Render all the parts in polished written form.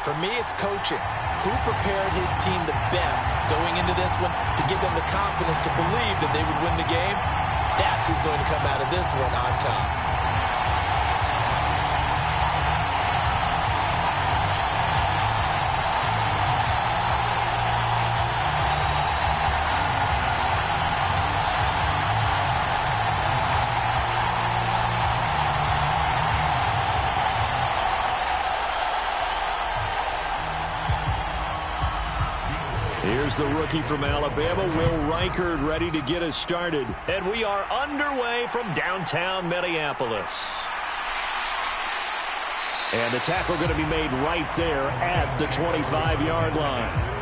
For me, it's coaching. Who prepared his team the best going into this one to give them the confidence to believe that they would win the game? That's who's going to come out of this one on top. Here's the rookie from Alabama, Will Reichard, ready to get us started. And we are underway from downtown Minneapolis. And the tackle going to be made right there at the 25-yard line.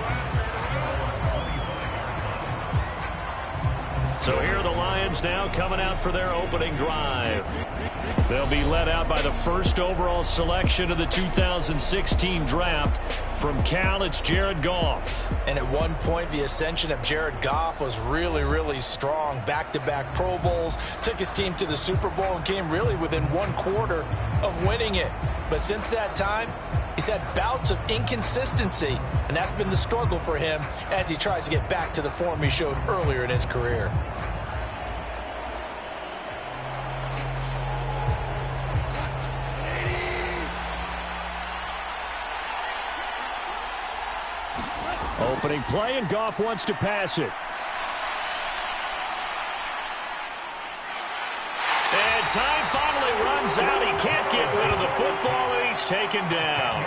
So here are the Lions now coming out for their opening drive. They'll be led out by the first overall selection of the 2016 draft. From Cal, it's Jared Goff. And at one point, the ascension of Jared Goff was really, really strong. Back-to-back Pro Bowls, took his team to the Super Bowl and came really within one quarter of winning it. But since that time, he's had bouts of inconsistency, and that's been the struggle for him as he tries to get back to the form he showed earlier in his career. Opening play, and Goff wants to pass it. And time finally runs out. He can't get rid of the football, and he's taken down.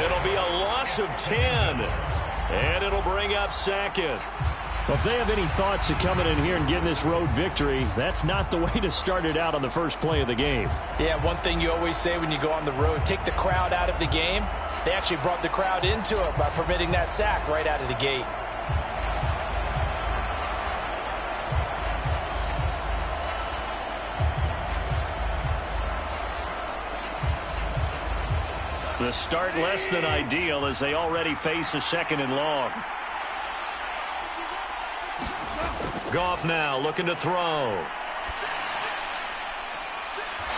It'll be a loss of 10, and it'll bring up second. Well, if they have any thoughts of coming in here and getting this road victory, that's not the way to start it out on the first play of the game. Yeah, one thing you always say when you go on the road, take the crowd out of the game. They actually brought the crowd into it by permitting that sack right out of the gate. The start less than ideal as they already face a second and long. Goff now looking to throw.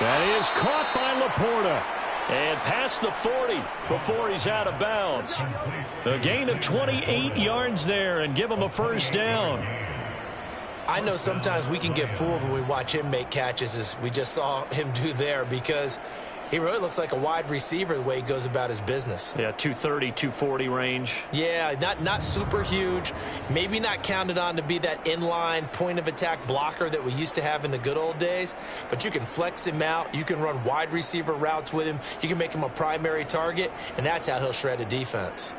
That is caught by Laporta. And past the 40 before he's out of bounds. A gain of 28 yards there and give him a first down. I know sometimes we can get fooled when we watch him make catches, as we just saw him do there, because he really looks like a wide receiver the way he goes about his business. Yeah, 230, 240 range. Yeah, not super huge. Maybe not counted on to be that inline point-of-attack blocker that we used to have in the good old days. But you can flex him out. You can run wide receiver routes with him. You can make him a primary target, and that's how he'll shred a defense.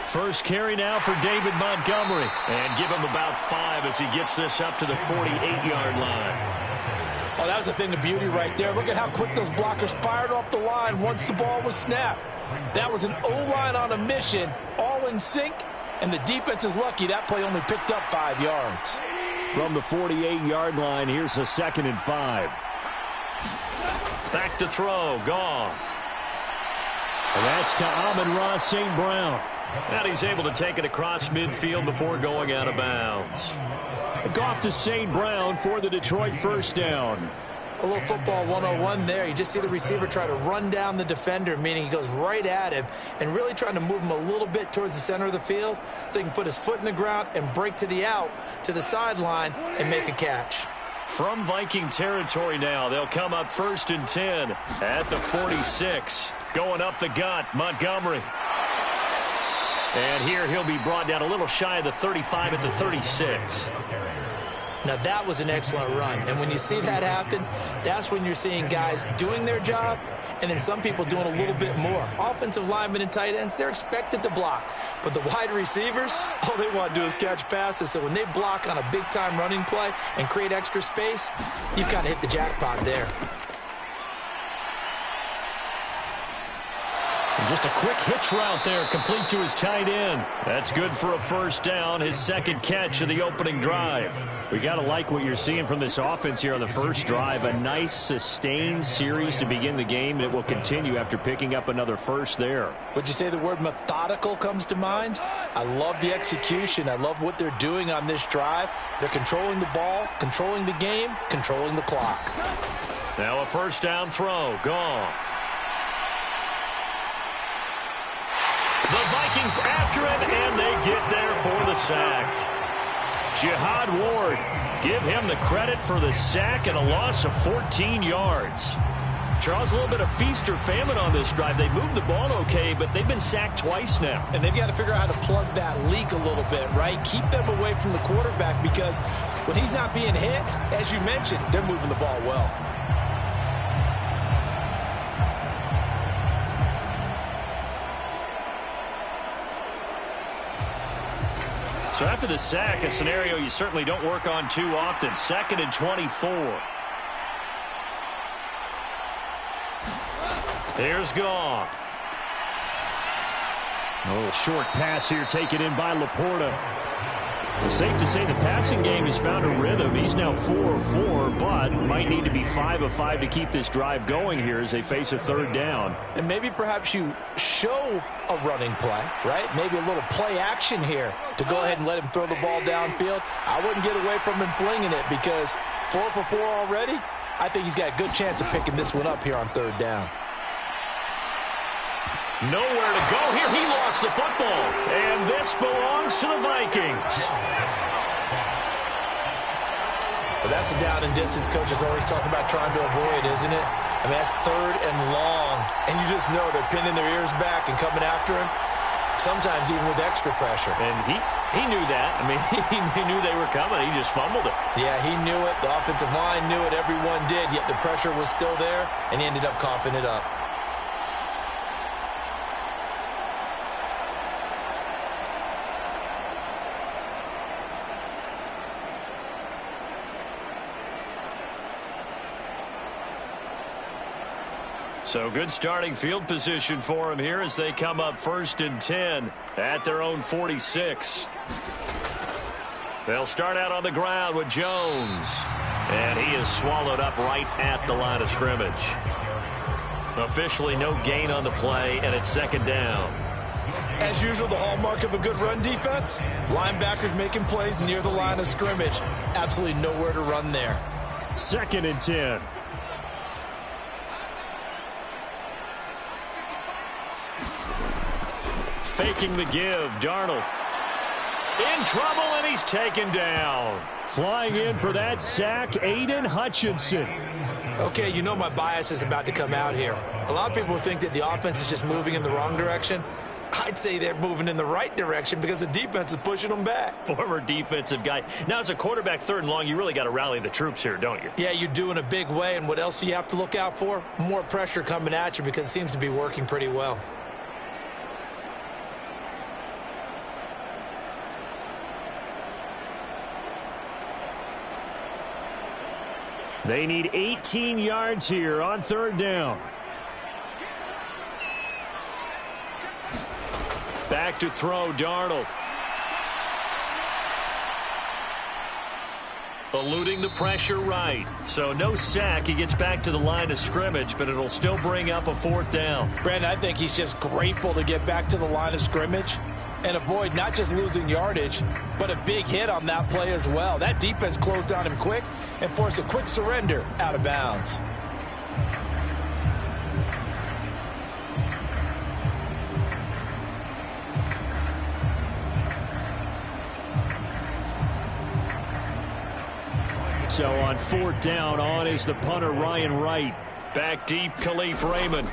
First carry now for David Montgomery. And give him about 5 as he gets this up to the 48-yard line. Oh, that was a thing of beauty right there. Look at how quick those blockers fired off the line once the ball was snapped. That was an O-line on a mission, all in sync, and the defense is lucky that play only picked up 5 yards. From the 48-yard line, here's a 2nd and 5. Back to throw, Goff. And that's to Amon-Ra St. Brown. And he's able to take it across midfield before going out of bounds. Goff to St. Brown for the Detroit first down. A little football 101 there. You just see the receiver try to run down the defender, meaning he goes right at him and really trying to move him a little bit towards the center of the field so he can put his foot in the ground and break to the out, to the sideline, and make a catch. From Viking territory now, they'll come up 1st and 10 at the 46. Going up the gut, Montgomery. And here he'll be brought down a little shy of the 35 at the 36. Now that was an excellent run. And when you see that happen, that's when you're seeing guys doing their job and then some people doing a little bit more. Offensive linemen and tight ends, they're expected to block. But the wide receivers, all they want to do is catch passes. So when they block on a big-time running play and create extra space, you've kind of hit the jackpot there. Just a quick hitch route there, complete to his tight end. That's good for a first down, his second catch of the opening drive. We got to like what you're seeing from this offense here on the first drive. A nice, sustained series to begin the game, and it will continue after picking up another first there. Would you say the word methodical comes to mind? I love the execution. I love what they're doing on this drive. They're controlling the ball, controlling the game, controlling the clock. Now a first down throw. Goff. The Vikings after him, and they get there for the sack. Jihad Ward, give him the credit for the sack and a loss of 14 yards. Charles, a little bit of feast or famine on this drive. They moved the ball okay, but they've been sacked twice now. And they've got to figure out how to plug that leak a little bit, right? Keep them away from the quarterback, because when he's not being hit, as you mentioned, they're moving the ball well. So after the sack, a scenario you certainly don't work on too often. 2nd and 24. Here's Goff. Oh, short pass here taken in by Laporta. It's safe to say the passing game has found a rhythm. He's now 4 of 4, but might need to be 5 of 5 to keep this drive going here as they face a third down. And maybe perhaps you show a running play, right? Maybe a little play action here to go ahead and let him throw the ball downfield. I wouldn't get away from him flinging it, because 4 for 4 already, I think he's got a good chance of picking this one up here on third down. Nowhere to go here. He lost the football. And this belongs to the Vikings. Well, that's a down and distance coaches always talk about trying to avoid, isn't it? I mean, that's 3rd and long. And you just know they're pinning their ears back and coming after him, sometimes even with extra pressure. And he knew that. I mean, he knew they were coming. He just fumbled it. Yeah, he knew it. The offensive line knew it. Everyone did. Yet the pressure was still there, and he ended up coughing it up. So good starting field position for him here as they come up 1st and 10 at their own 46. They'll start out on the ground with Jones. And he is swallowed up right at the line of scrimmage. Officially no gain on the play, and it's 2nd down. As usual, the hallmark of a good run defense, linebackers making plays near the line of scrimmage. Absolutely nowhere to run there. 2nd and 10. Faking the give, Darnold. In trouble, and he's taken down. Flying in for that sack, Aiden Hutchinson. Okay, you know my bias is about to come out here. A lot of people think that the offense is just moving in the wrong direction. I'd say they're moving in the right direction because the defense is pushing them back. Former defensive guy. Now, as a quarterback 3rd and long, you really got to rally the troops here, don't you? Yeah, you do in a big way, and what else do you have to look out for? More pressure coming at you, because it seems to be working pretty well. They need 18 yards here on 3rd down. Back to throw, Darnold. Eluding the pressure right. So no sack. He gets back to the line of scrimmage, but it'll still bring up a 4th down. Brandon, I think he's just grateful to get back to the line of scrimmage and avoid not just losing yardage, but a big hit on that play as well. That defense closed on him quick and forced a quick surrender out of bounds. So on 4th down, on is the punter, Ryan Wright. Back deep, Khalif Raymond.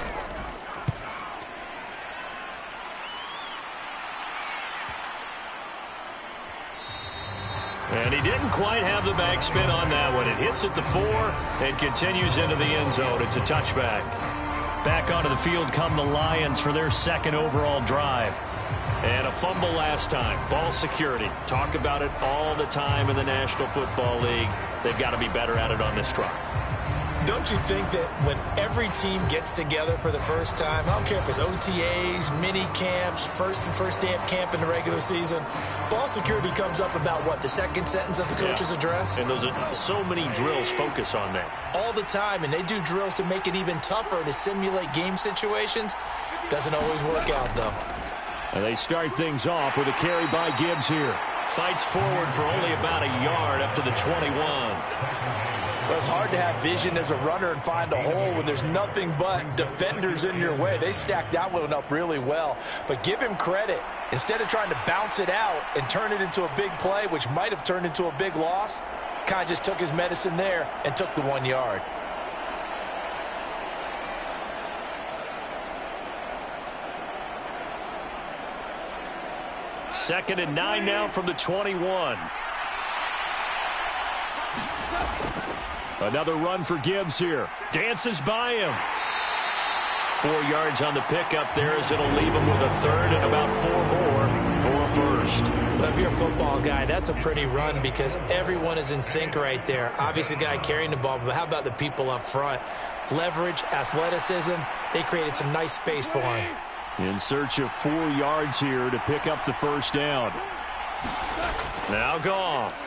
And he didn't quite have the backspin on that one. It hits at the 4 and continues into the end zone. It's a touchback. Back onto the field come the Lions for their 2nd overall drive. And a fumble last time. Ball security. Talk about it all the time in the National Football League. They've got to be better at it on this drive. Don't you think that when every team gets together for the first time, I don't care if it's OTAs, mini camps, first day of camp in the regular season, ball security comes up about what, the second sentence of the coach's address? And those are so many drills focus on that. All the time, and they do drills to make it even tougher to simulate game situations. Doesn't always work out, though. And they start things off with a carry by Gibbs here. Fights forward for only about a yard up to the 21. Well, it's hard to have vision as a runner and find a hole when there's nothing but defenders in your way. They stacked that one up really well. But give him credit. Instead of trying to bounce it out and turn it into a big play, which might have turned into a big loss, kind of just took his medicine there and took the 1 yard. Second and 9 now from the 21. Another run for Gibbs here. Dances by him. 4 yards on the pickup there as it'll leave him with a third and about 4 more for a first. Well, if you're a football guy, that's a pretty run because everyone is in sync right there. Obviously, the guy carrying the ball, but how about the people up front? Leverage, athleticism, they created some nice space for him. In search of 4 yards here to pick up the first down. Now Goff.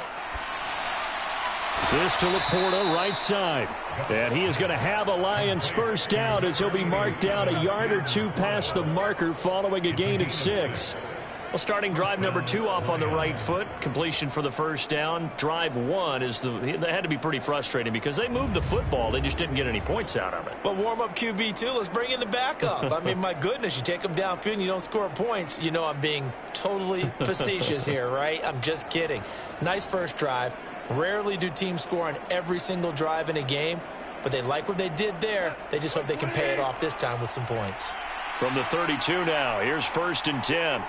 This to Laporta, right side. And he is going to have a Lions first down as he'll be marked down a yard or 2 past the marker following a gain of 6. Well, starting drive number 2 off on the right foot. Completion for the first down. Drive 1 that had to be pretty frustrating because they moved the football. They just didn't get any points out of it. But warm-up QB, too. Let's bring in the backup. I mean, my goodness, you take them downfield and you don't score points. You know I'm being totally facetious here, right? I'm just kidding. Nice first drive. Rarely do teams score on every single drive in a game, but they like what they did there. They just hope they can pay it off this time with some points. From the 32 now, here's 1st and 10.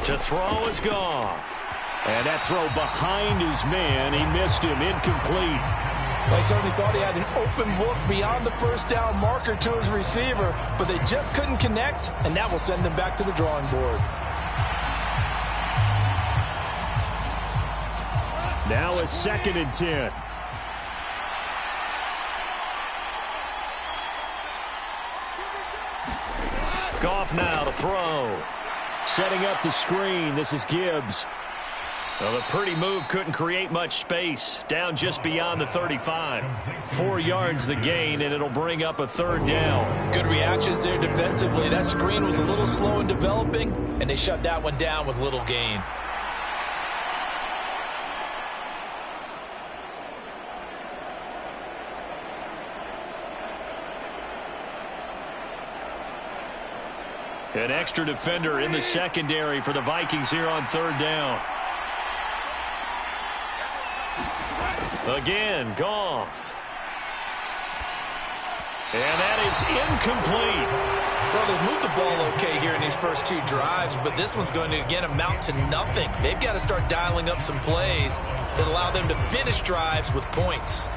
To throw is Goff. And that throw behind his man. He missed him. Incomplete. Well, he certainly thought he had an open look beyond the first down marker to his receiver, but they just couldn't connect, and that will send them back to the drawing board. Now a 2nd and 10. Goff now to throw. Setting up the screen. This is Gibbs. Well, the pretty move couldn't create much space. Down just beyond the 35. 4 yards the gain, and it'll bring up a 3rd down. Good reactions there defensively. That screen was a little slow in developing, and they shut that one down with little gain. An extra defender in the secondary for the Vikings here on 3rd down. Again, Goff. And that is incomplete. Well, they've moved the ball okay here in these first 2 drives, but this one's going to, again, amount to nothing. They've got to start dialing up some plays that allow them to finish drives with points.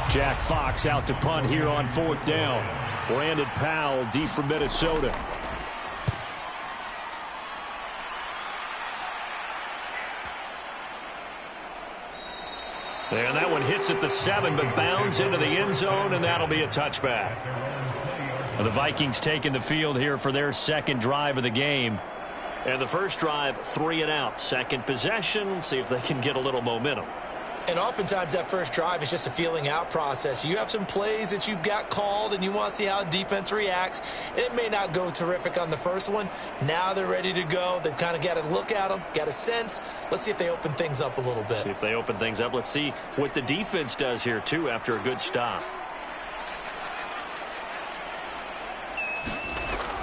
Jack Fox out to punt here on 4th down. Brandon Powell deep from Minnesota. And that one hits at the 7, but bounds into the end zone, and that'll be a touchback. And the Vikings taking the field here for their 2nd drive of the game. And the first drive, 3 and out. 2nd possession, see if they can get a little momentum. And oftentimes that first drive is just a feeling out process. You have some plays that you've got called and you want to see how defense reacts. It may not go terrific on the first one. Now they're ready to go. They've kind of got to look at them, got a sense. Let's see if they open things up a little bit. See if they open things up. Let's see what the defense does here, too, after a good stop.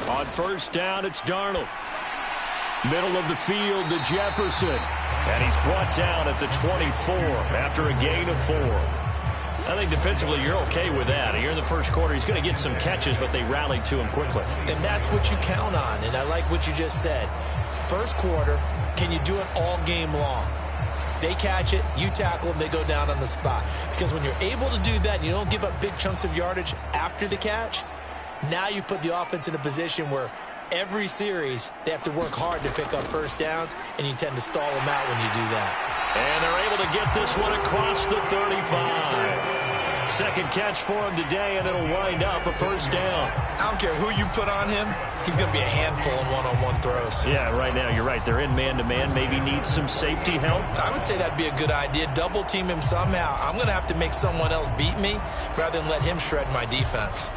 On 1st down, it's Darnold. Middle of the field to Jefferson. And he's brought down at the 24 after a gain of 4. I think defensively you're okay with that. Here in the first quarter, he's going to get some catches, but they rallied to him quickly. And that's what you count on, and I like what you just said. First quarter, can you do it all game long? They catch it, you tackle them, they go down on the spot. Because when you're able to do that and you don't give up big chunks of yardage after the catch, now you put the offense in a position where every series, they have to work hard to pick up first downs, and you tend to stall them out when you do that. And they're able to get this one across the 35. Second catch for him today, and it'll wind up a first down. I don't care who you put on him. He's going to be a handful in one-on-one throws. Yeah, right now, you're right. They're in man-to-man. Maybe need some safety help. I would say that'd be a good idea. Double team him somehow. I'm going to have to make someone else beat me rather than let him shred my defense.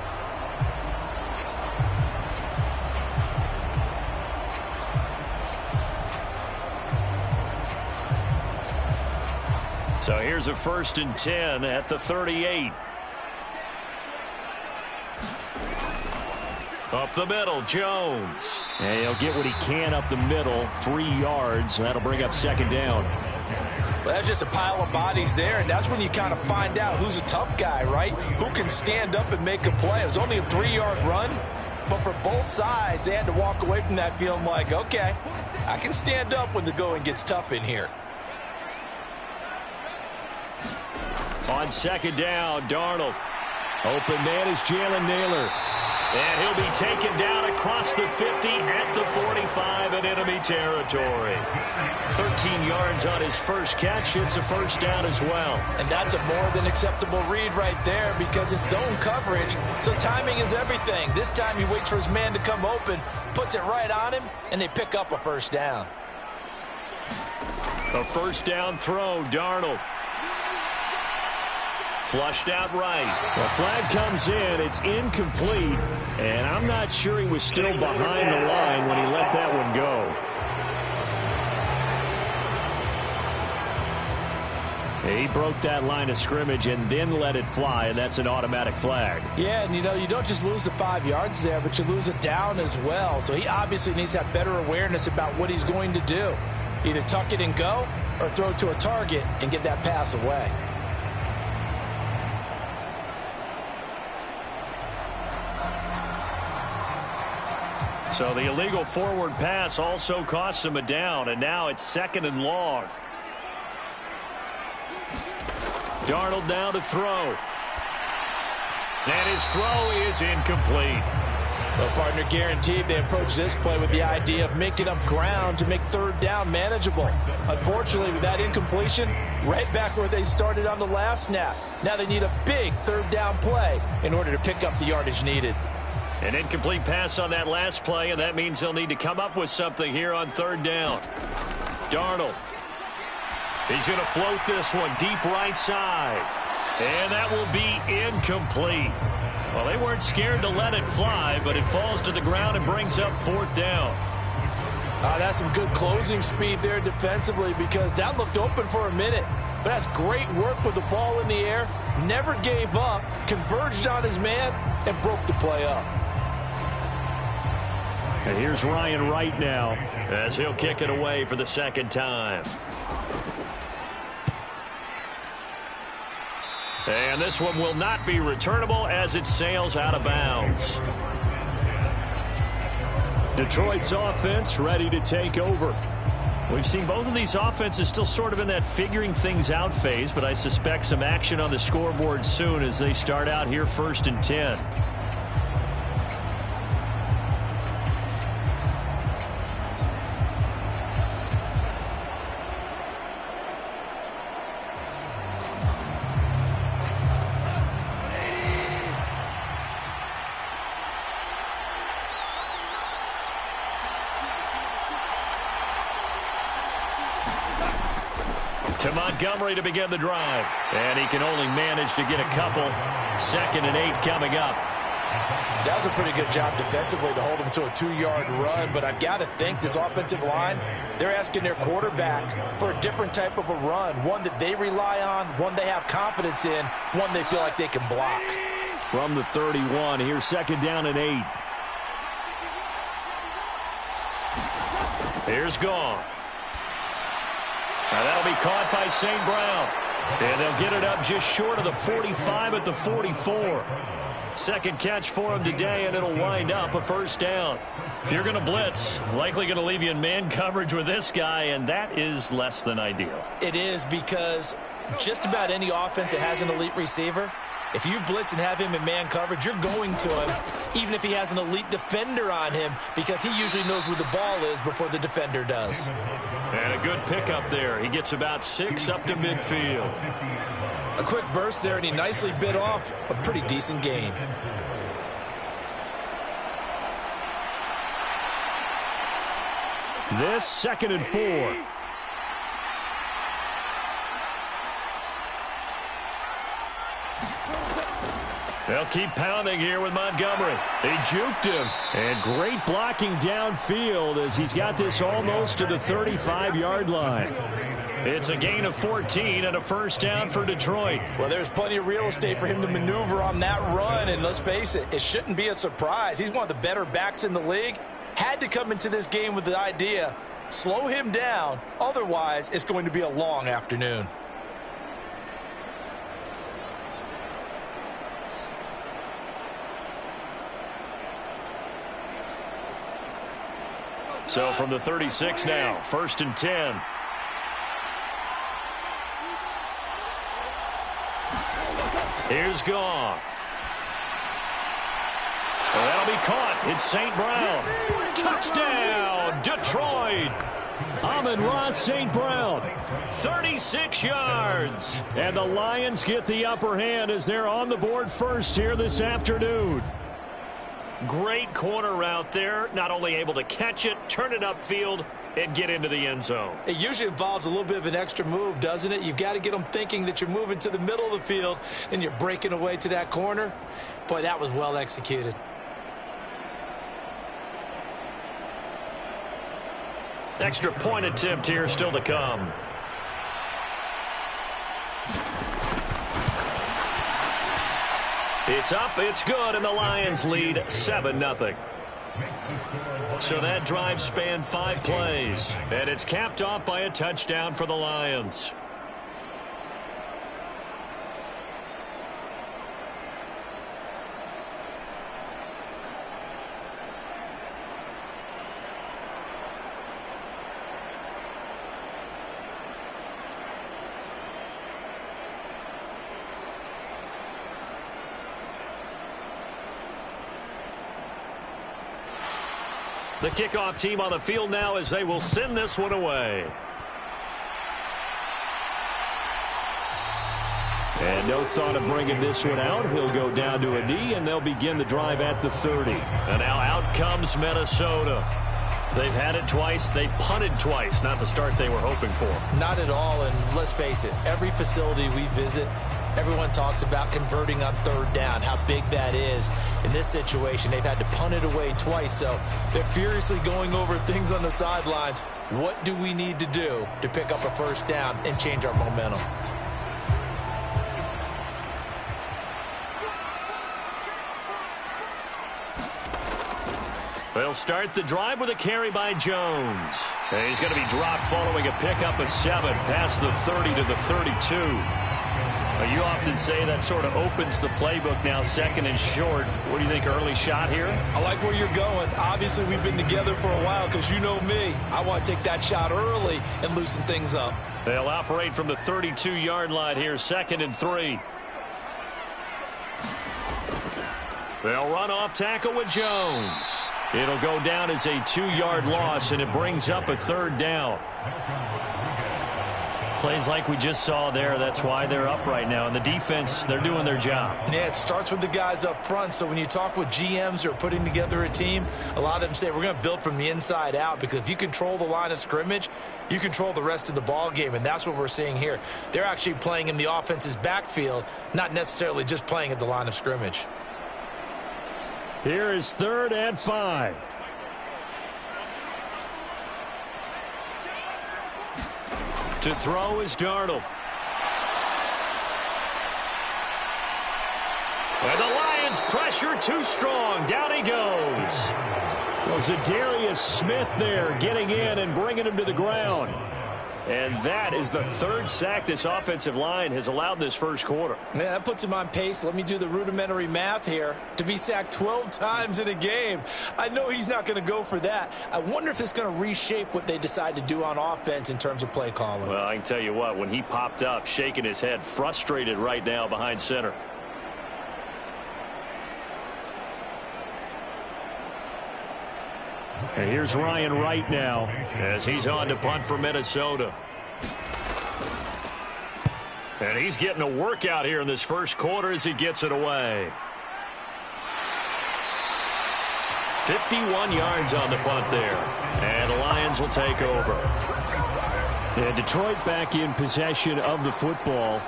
So here's a 1st and 10 at the 38. Up the middle, Jones. And he'll get what he can up the middle, 3 yards. That'll bring up 2nd down. Well, that's just a pile of bodies there, and that's when you kind of find out who's a tough guy, right? Who can stand up and make a play. It was only a 3-yard run, but for both sides, they had to walk away from that feeling like, okay, I can stand up when the going gets tough in here. On 2nd down, Darnold. Open man is Jalen Naylor. And he'll be taken down across the 50 at the 45 in enemy territory. 13 yards on his first catch. It's a first down as well. And that's a more than acceptable read right there because it's zone coverage, so timing is everything. This time he waits for his man to come open, puts it right on him, and they pick up a first down. A first down throw, Darnold. Flushed out right. The flag comes in. It's incomplete. And I'm not sure he was still behind the line when he let that one go. He broke that line of scrimmage and then let it fly, and that's an automatic flag. Yeah, and you don't just lose the 5 yards there, but you lose it down as well. So he obviously needs to have better awareness about what he's going to do. Either tuck it and go or throw it to a target and get that pass away. So the illegal forward pass also costs him a down, and now it's 2nd and long. Darnold now to throw. And his throw is incomplete. Well, partner, guaranteed they approach this play with the idea of making up ground to make 3rd down manageable. Unfortunately, with that incompletion, right back where they started on the last snap. Now they need a big 3rd down play in order to pick up the yardage needed. An incomplete pass on that last play, and that means they'll need to come up with something here on 3rd down. Darnold. He's going to float this one deep right side. And that will be incomplete. Well, they weren't scared to let it fly, but it falls to the ground and brings up 4th down. That's some good closing speed there defensively because that looked open for a minute. But that's great work with the ball in the air. Never gave up, converged on his man, and broke the play up. And here's Ryan Wright now as he'll kick it away for the 2nd time. And this one will not be returnable as it sails out of bounds. Detroit's offense ready to take over. We've seen both of these offenses still sort of in that figuring things out phase, but I suspect some action on the scoreboard soon as they start out here 1st and 10. To Montgomery to begin the drive. And he can only manage to get a couple. 2nd and 8 coming up. That was a pretty good job defensively to hold him to a 2-yard run, but I've got to think this offensive line, they're asking their quarterback for a different type of a run, one that they rely on, one they have confidence in, one they feel like they can block. From the 31, here's 2nd down and 8. Here's Gone. Now that'll be caught by St. Brown. And they'll get it up just short of the 45 at the 44. 2nd catch for him today, and it'll wind up a first down. If you're going to blitz, likely going to leave you in man coverage with this guy, and that is less than ideal. It is because just about any offense that has an elite receiver, If you blitz and have him in man coverage, you're going to him, even if he has an elite defender on him, because he usually knows where the ball is before the defender does. And a good pickup there. He gets about 6 up to midfield. A quick burst there, and he nicely bit off a pretty decent gain. This 2nd and 4. They'll keep pounding here with Montgomery. They juked him. And great blocking downfield as he's got this almost to the 35-yard line. It's a gain of 14 and a first down for Detroit. Well, there's plenty of real estate for him to maneuver on that run, and let's face it, it shouldn't be a surprise. He's one of the better backs in the league. Had to come into this game with the idea, slow him down, otherwise it's going to be a long afternoon. So from the 36 now, 1st and 10. Here's Goff. Well, that'll be caught. It's St. Brown. Touchdown, Detroit. Amon-Ra St. Brown, 36 yards. And the Lions get the upper hand as they're on the board first here this afternoon. Great corner route there. Not only able to catch it, turn it upfield, and get into the end zone. It usually involves a little bit of an extra move, doesn't it? You've got to get them thinking that you're moving to the middle of the field and you're breaking away to that corner. Boy, that was well executed. Extra point attempt here still to come. It's up, it's good, and the Lions lead 7-0. So that drive spanned 5 plays, and it's capped off by a touchdown for the Lions. The kickoff team on the field now as they will send this one away. And no thought of bringing this one out. He'll go down to a knee, and they'll begin the drive at the 30. And now out comes Minnesota. They've had it twice. They've punted twice. Not the start they were hoping for. Not at all, and let's face it, every facility we visit, everyone talks about converting on 3rd down, how big that is. In this situation, they've had to punt it away twice, so they're furiously going over things on the sidelines. What do we need to do to pick up a 1st down and change our momentum? They'll start the drive with a carry by Jones. And he's going to be dropped following a pickup of 7 past the 30 to the 32. You often say that sort of opens the playbook now, 2nd and short. What do you think, early shot here? I like where you're going. Obviously, we've been together for a while because you know me. I want to take that shot early and loosen things up. They'll operate from the 32-yard line here, 2nd and 3. They'll run off tackle with Jones. It'll go down as a 2-yard loss, and it brings up a 3rd down. Plays like we just saw there, that's why they're up right now. And the defense, they're doing their job. Yeah, it starts with the guys up front. So when you talk with GMs who are putting together a team, a lot of them say we're going to build from the inside out, because if you control the line of scrimmage, you control the rest of the ball game, and that's what we're seeing here. They're actually playing in the offense's backfield, not necessarily just playing at the line of scrimmage. Here is 3rd and 5. To throw is Darnold. And the Lions pressure too strong. Down he goes. Well, Zadarius Smith there getting in and bringing him to the ground. And that is the 3rd sack this offensive line has allowed this first quarter. Man, that puts him on pace. Let me do the rudimentary math here. To be sacked 12 times in a game, I know he's not going to go for that. I wonder if it's going to reshape what they decide to do on offense in terms of play calling. Well, I can tell you what, when he popped up, shaking his head, frustrated right now behind center. And here's Ryan Wright now as he's on to punt for Minnesota. And he's getting a workout here in this first quarter as he gets it away. 51 yards on the punt there. And the Lions will take over. And Detroit back in possession of the football.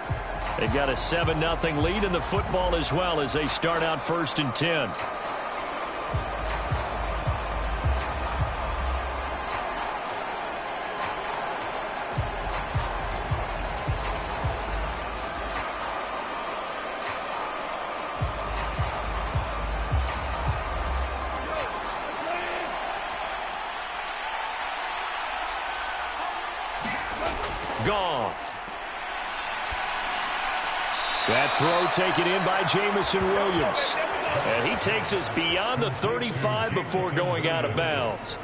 They've got a 7-0 lead in the football as well as they start out 1st and 10. Goff. That throw taken in by Jamison Williams. And he takes us beyond the 35 before going out of bounds.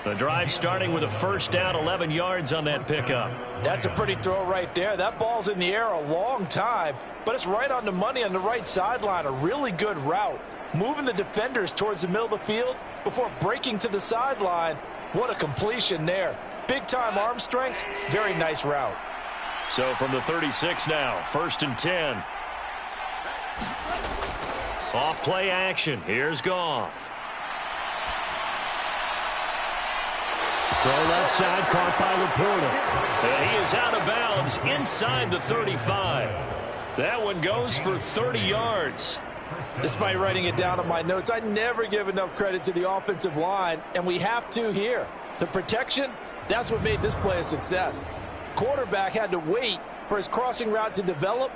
The drive starting with a first down, 11 yards on that pickup. That's a pretty throw right there. That ball's in the air a long time, but it's right on the money on the right sideline. A really good route. Moving the defenders towards the middle of the field before breaking to the sideline. What a completion there. Big-time arm strength. Very nice route. So from the 36 now, 1st and 10. Off play action. Here's Goff. Throw left side, caught by Laporta. And he is out of bounds inside the 35. That one goes for 30 yards. Despite writing it down on my notes, I never give enough credit to the offensive line, and we have to here. The protection, that's what made this play a success. Quarterback had to wait for his crossing route to develop,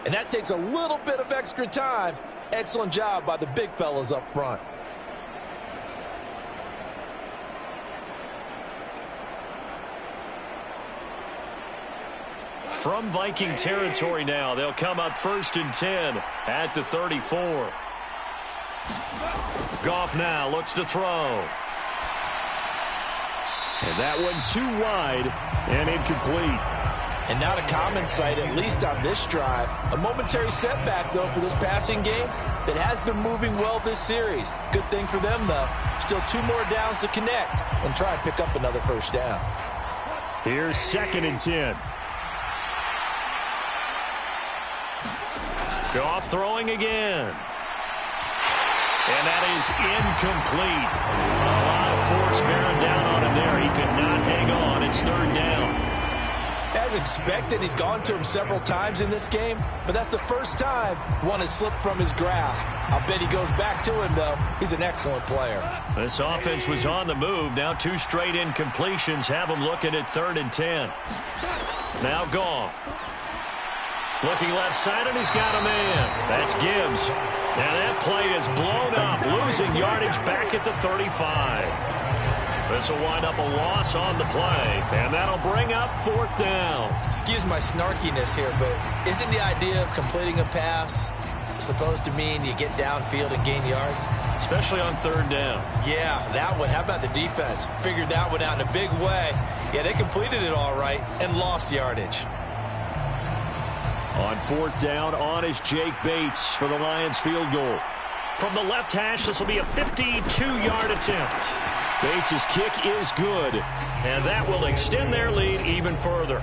and that takes a little bit of extra time. Excellent job by the big fellas up front. From Viking territory now, they'll come up 1st and 10 at the 34. Goff now looks to throw. And that one too wide and incomplete. And not a common sight, at least on this drive. A momentary setback, though, for this passing game that has been moving well this series. Good thing for them, though. Still 2 more downs to connect and try and pick up another first down. Here's 2nd and 10. Goff throwing again. And that is incomplete. A lot of force bearing down on him there. He could not hang on. It's 3rd down. As expected, he's gone to him several times in this game, but that's the first time one has slipped from his grasp. I'll bet he goes back to him, though. He's an excellent player. This offense was on the move. Now 2 straight incompletions have him looking at 3rd and 10. Now Goff. Looking left side, and he's got a man. That's Gibbs. And that play is blown up, losing yardage back at the 35. This will wind up a loss on the play, and that'll bring up 4th down. Excuse my snarkiness here, but isn't the idea of completing a pass supposed to mean you get downfield and gain yards? Especially on 3rd down. Yeah, that one. How about the defense? Figured that one out in a big way. Yeah, they completed it all right and lost yardage. On 4th down, on is Jake Bates for the Lions field goal. From the left hash, this will be a 52-yard attempt. Bates' kick is good, and that will extend their lead even further.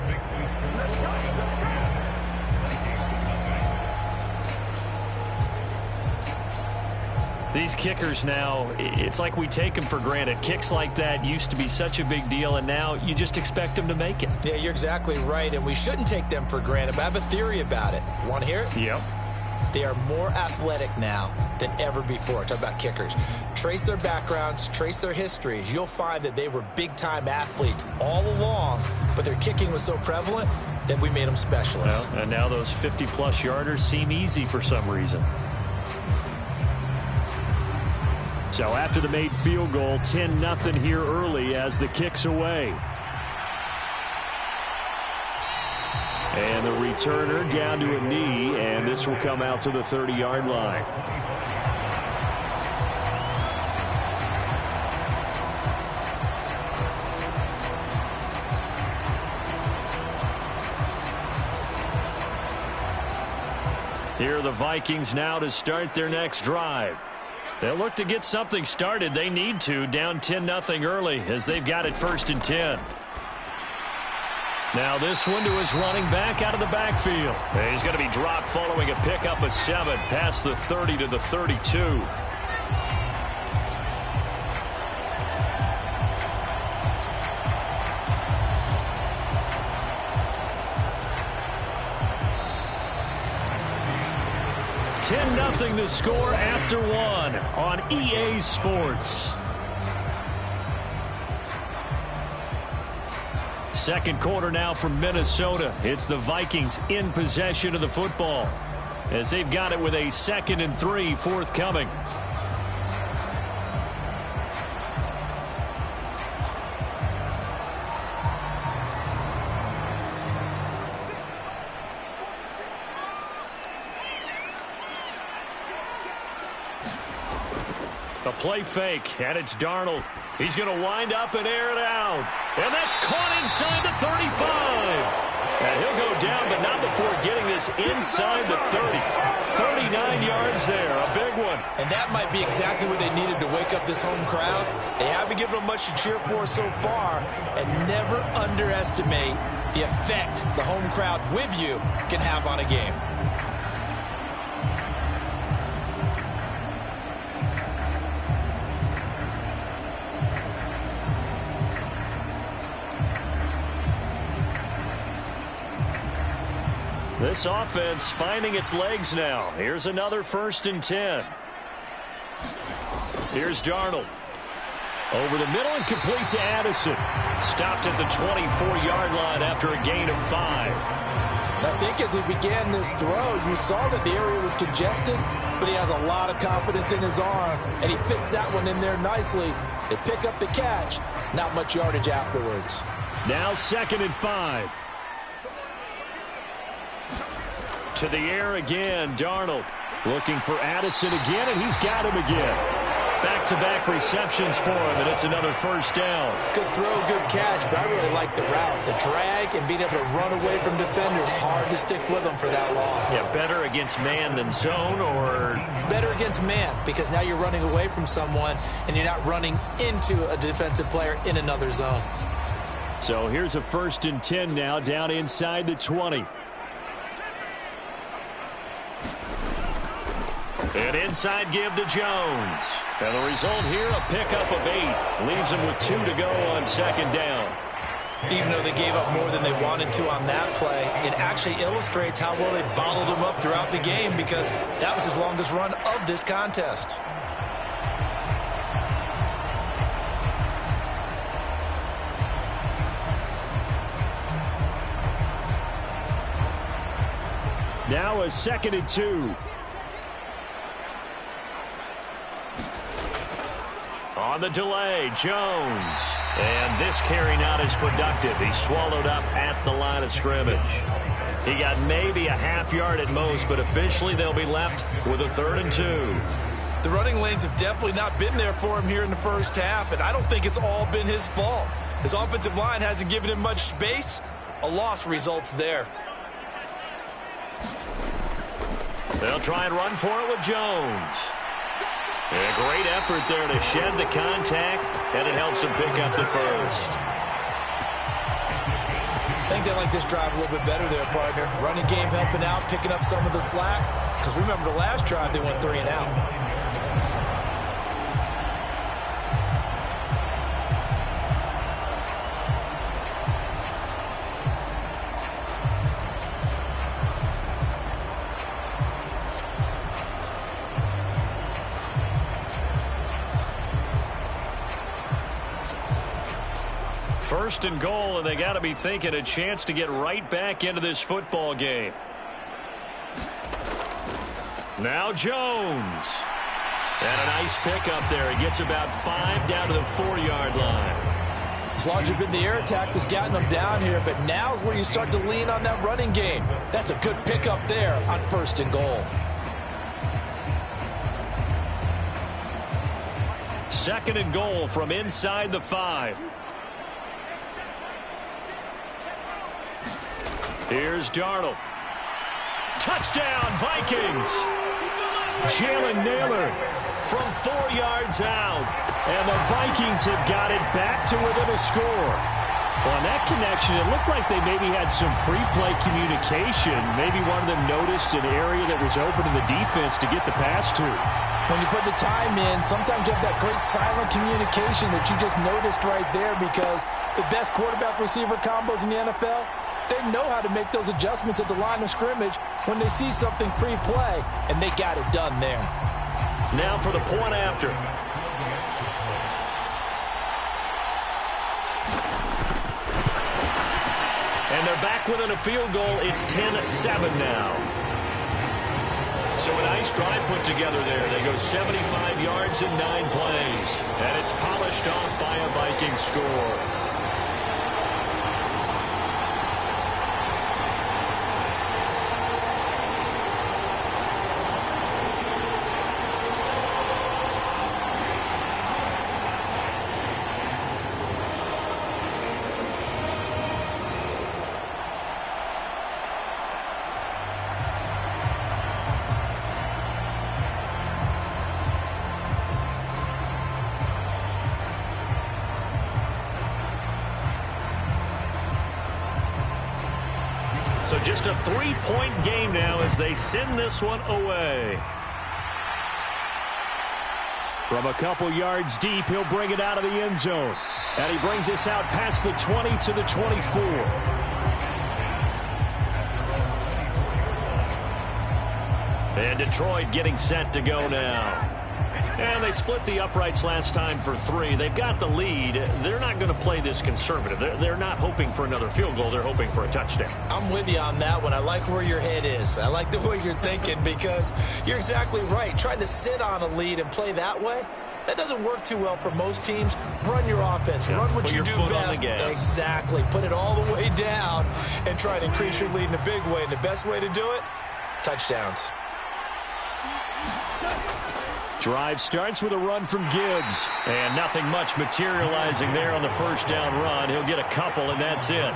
These kickers now, it's like we take them for granted. Kicks like that used to be such a big deal, and now you just expect them to make it. Yeah, you're exactly right, and we shouldn't take them for granted, but I have a theory about it. You want to hear it? Yep. They are more athletic now than ever before. Talk about kickers. Trace their backgrounds, trace their histories. You'll find that they were big-time athletes all along, but their kicking was so prevalent that we made them specialists. Well, and now those 50-plus yarders seem easy for some reason. So after the made field goal, 10-0 here early as the kick's away. And the returner down to a knee, and this will come out to the 30-yard line. Here are the Vikings now to start their next drive. They'll look to get something started. They need to, down 10-0 early as they've got it 1st and 10. Now this one to his running back out of the backfield. And he's going to be dropped following a pickup of 7 past the 30 to the 32. Nothing to score after 1 on EA Sports. Second quarter now from Minnesota. It's the Vikings in possession of the football as they've got it with a 2nd and 3 forthcoming. A play fake, and it's Darnold. He's going to wind up and air it out. And that's caught inside the 35. And he'll go down, but not before getting this inside the 30. 39 yards there, a big one. And that might be exactly what they needed to wake up this home crowd. They haven't given them much to cheer for so far, and never underestimate the effect the home crowd with you can have on a game. This offense finding its legs now. Here's another 1st and 10. Here's Darnold. Over the middle and complete to Addison. Stopped at the 24-yard line after a gain of 5. I think as he began this throw, you saw that the area was congested, but he has a lot of confidence in his arm, and he fits that one in there nicely. They pick up the catch. Not much yardage afterwards. Now 2nd and 5. To the air again, Darnold. Looking for Addison again, and he's got him again. Back-to-back receptions for him, and it's another 1st down. Good throw, good catch, but I really like the route. The drag and being able to run away from defenders, hard to stick with them for that long. Yeah, better against man than zone, or? Better against man, because now you're running away from someone, and you're not running into a defensive player in another zone. So here's a 1st and 10 now, down inside the 20. An inside give to Jones. And the result here, a pickup of 8. Leaves him with 2 to go on 2nd down. Even though they gave up more than they wanted to on that play, it actually illustrates how well they bottled him up throughout the game, because that was his longest run of this contest. Now a 2nd and 2. On the delay, Jones. And this carry not as productive. He's swallowed up at the line of scrimmage. He got maybe a half yard at most, but officially they'll be left with a 3rd and 2. The running lanes have definitely not been there for him here in the first half, and I don't think it's all been his fault. His offensive line hasn't given him much space. A loss results there. They'll try and run for it with Jones. And a great effort there to shed the contact, and it helps him pick up the 1st. I think they like this drive a little bit better there, partner. Running game helping out, picking up some of the slack. Because remember, the last drive they went 3 and out. First and goal, and they got to be thinking a chance to get right back into this football game. Now Jones. And a nice pickup there. He gets about 5 down to the 4-yard line. As long as you've been the air attack that's gotten them down here, but now's where you start to lean on that running game. That's a good pickup there on 1st and goal. 2nd and goal from inside the 5. Here's Darnold. Touchdown, Vikings. Jalen Naylor from 4 yards out. And the Vikings have got it back to within a score. On that connection, it looked like they maybe had some pre-play communication. Maybe one of them noticed an area that was open in the defense to get the pass to. When you put the time in, sometimes you have that great silent communication that you just noticed right there, because the best quarterback-receiver combos in the NFL, they know how to make those adjustments at the line of scrimmage when they see something pre-play, and they got it done there. Now for the point after. And they're back within a field goal. It's 10-7 now. So a nice drive put together there. They go 75 yards in 9 plays. And it's polished off by a Viking score. So just a 3-point game now as they send this one away. From a couple yards deep, he'll bring it out of the end zone. And he brings this out past the 20 to the 24. And Detroit getting set to go now. And they split the uprights last time for 3. They've got the lead. They're not going to play this conservative. They're not hoping for another field goal. They're hoping for a touchdown. I'm with you on that one. I like where your head is. I like the way you're thinking, because you're exactly right. Trying to sit on a lead and play that way, that doesn't work too well for most teams. Run your offense. Run what you do best. Exactly. Put it all the way down and try to increase your lead in a big way. And the best way to do it, touchdowns. Drive starts with a run from Gibbs. And nothing much materializing there on the first down run. He'll get a couple, and that's it.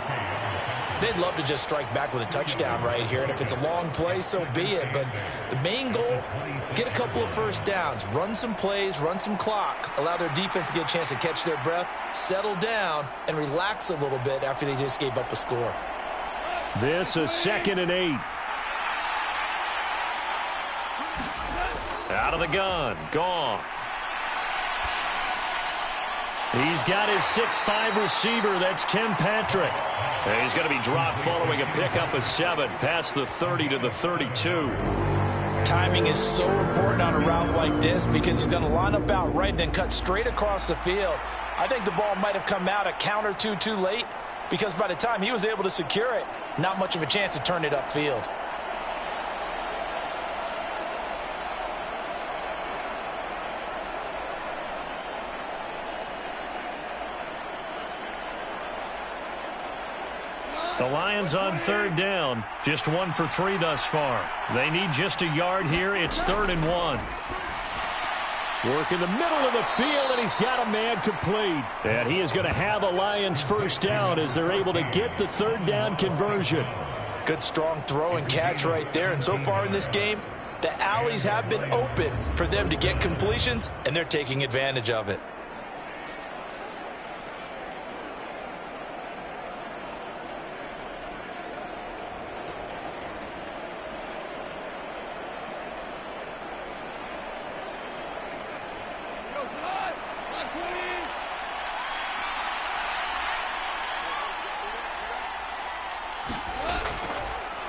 They'd love to just strike back with a touchdown right here. And if it's a long play, so be it. But the main goal, get a couple of first downs. Run some plays, run some clock. Allow their defense to get a chance to catch their breath, settle down, and relax a little bit after they just gave up a score. This is 2nd and 8. Out of the gun, Goff. He's got his 6'5" receiver. That's Tim Patrick. And he's going to be dropped following a pickup of 7 past the 30 to the 32. Timing is so important on a route like this, because he's going to line up out right and then cut straight across the field. I think the ball might have come out a count or two too late, because by the time he was able to secure it, not much of a chance to turn it upfield. The Lions on 3rd down. Just 1 for 3 thus far. They need just a yard here. It's 3rd and 1. Work in the middle of the field, and he's got a man complete. And he is going to have a Lions first down as they're able to get the 3rd down conversion. Good strong throw and catch right there. And so far in this game, the alleys have been open for them to get completions, and they're taking advantage of it.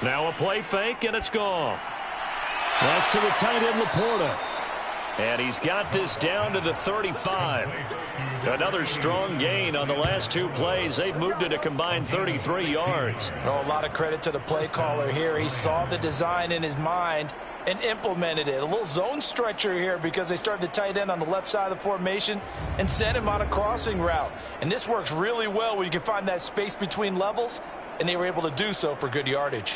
Now a play fake, and it's Goff. That's to the tight end, Laporta. And he's got this down to the 35. Another strong gain on the last 2 plays. They've moved it a combined 33 yards. Oh, a lot of credit to the play caller here. He saw the design in his mind and implemented it. A little zone stretcher here, because they started the tight end on the left side of the formation and sent him on a crossing route. And this works really well when you can find that space between levels, and they were able to do so for good yardage.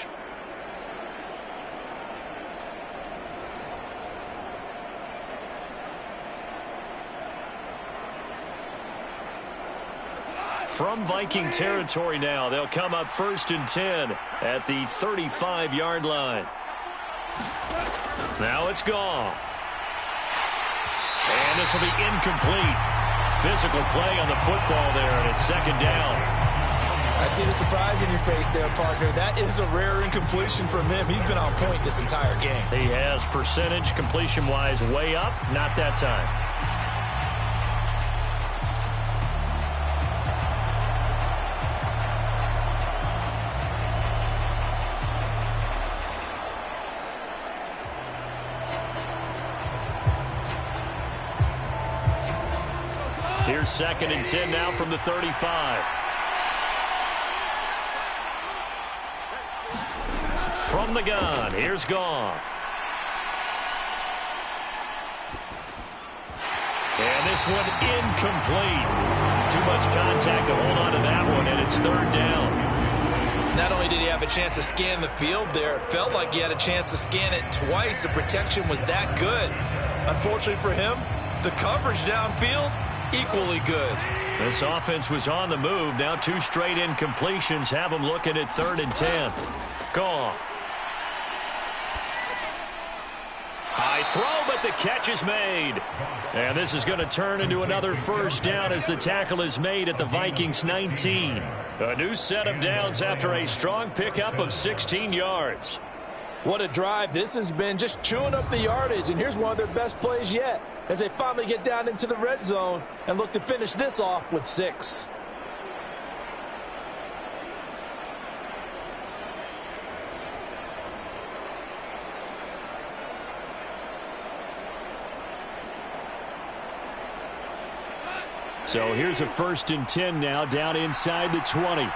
From Viking territory now, they'll come up 1st and 10 at the 35-yard line. Now it's Goff. this will be incomplete. Physical play on the football there, and it's second down. I see the surprise in your face there, partner. That is a rare incompletion from him. He's been on point this entire game. He has percentage completion-wise way up, not that time. Here's 2nd and 10 now from the 35. From the gun, here's Goff. And this one incomplete. Too much contact to hold on to that one, and it's 3rd down. Not only did he have a chance to scan the field there, it felt like he had a chance to scan it twice. The protection was that good. Unfortunately for him, the coverage downfield, equally good. This offense was on the move. Now 2 straight incompletions have them looking at 3rd and 10. Goff. High throw, but the catch is made. And this is going to turn into another 1st down as the tackle is made at the Vikings 19. A new set of downs after a strong pickup of 16 yards. What a drive this has been, just chewing up the yardage. And here's one of their best plays yet as they finally get down into the red zone and look to finish this off with 6. So here's a 1st and 10 now down inside the 20.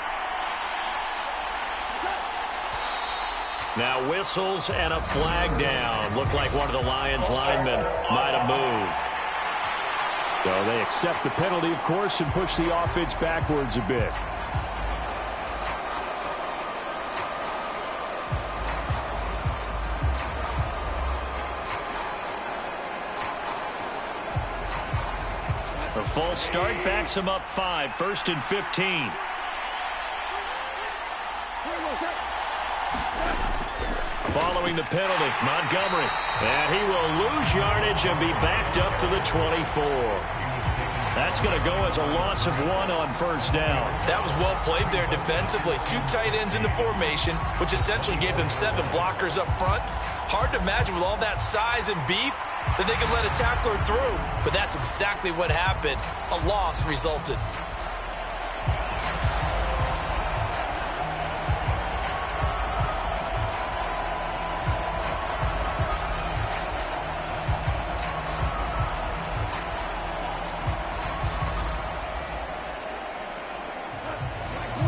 Now whistles and a flag down. Looked like one of the Lions linemen might have moved. So they accept the penalty, of course, and push the offense backwards a bit. A false start backs him up 5, 1st and 15. Following the penalty, Montgomery. And he will lose yardage and be backed up to the 24. That's going to go as a loss of 1 on 1st down. That was well played there defensively. 2 tight ends in the formation, which essentially gave them 7 blockers up front. Hard to imagine with all that size and beef that they could let a tackler through. But that's exactly what happened. A loss resulted.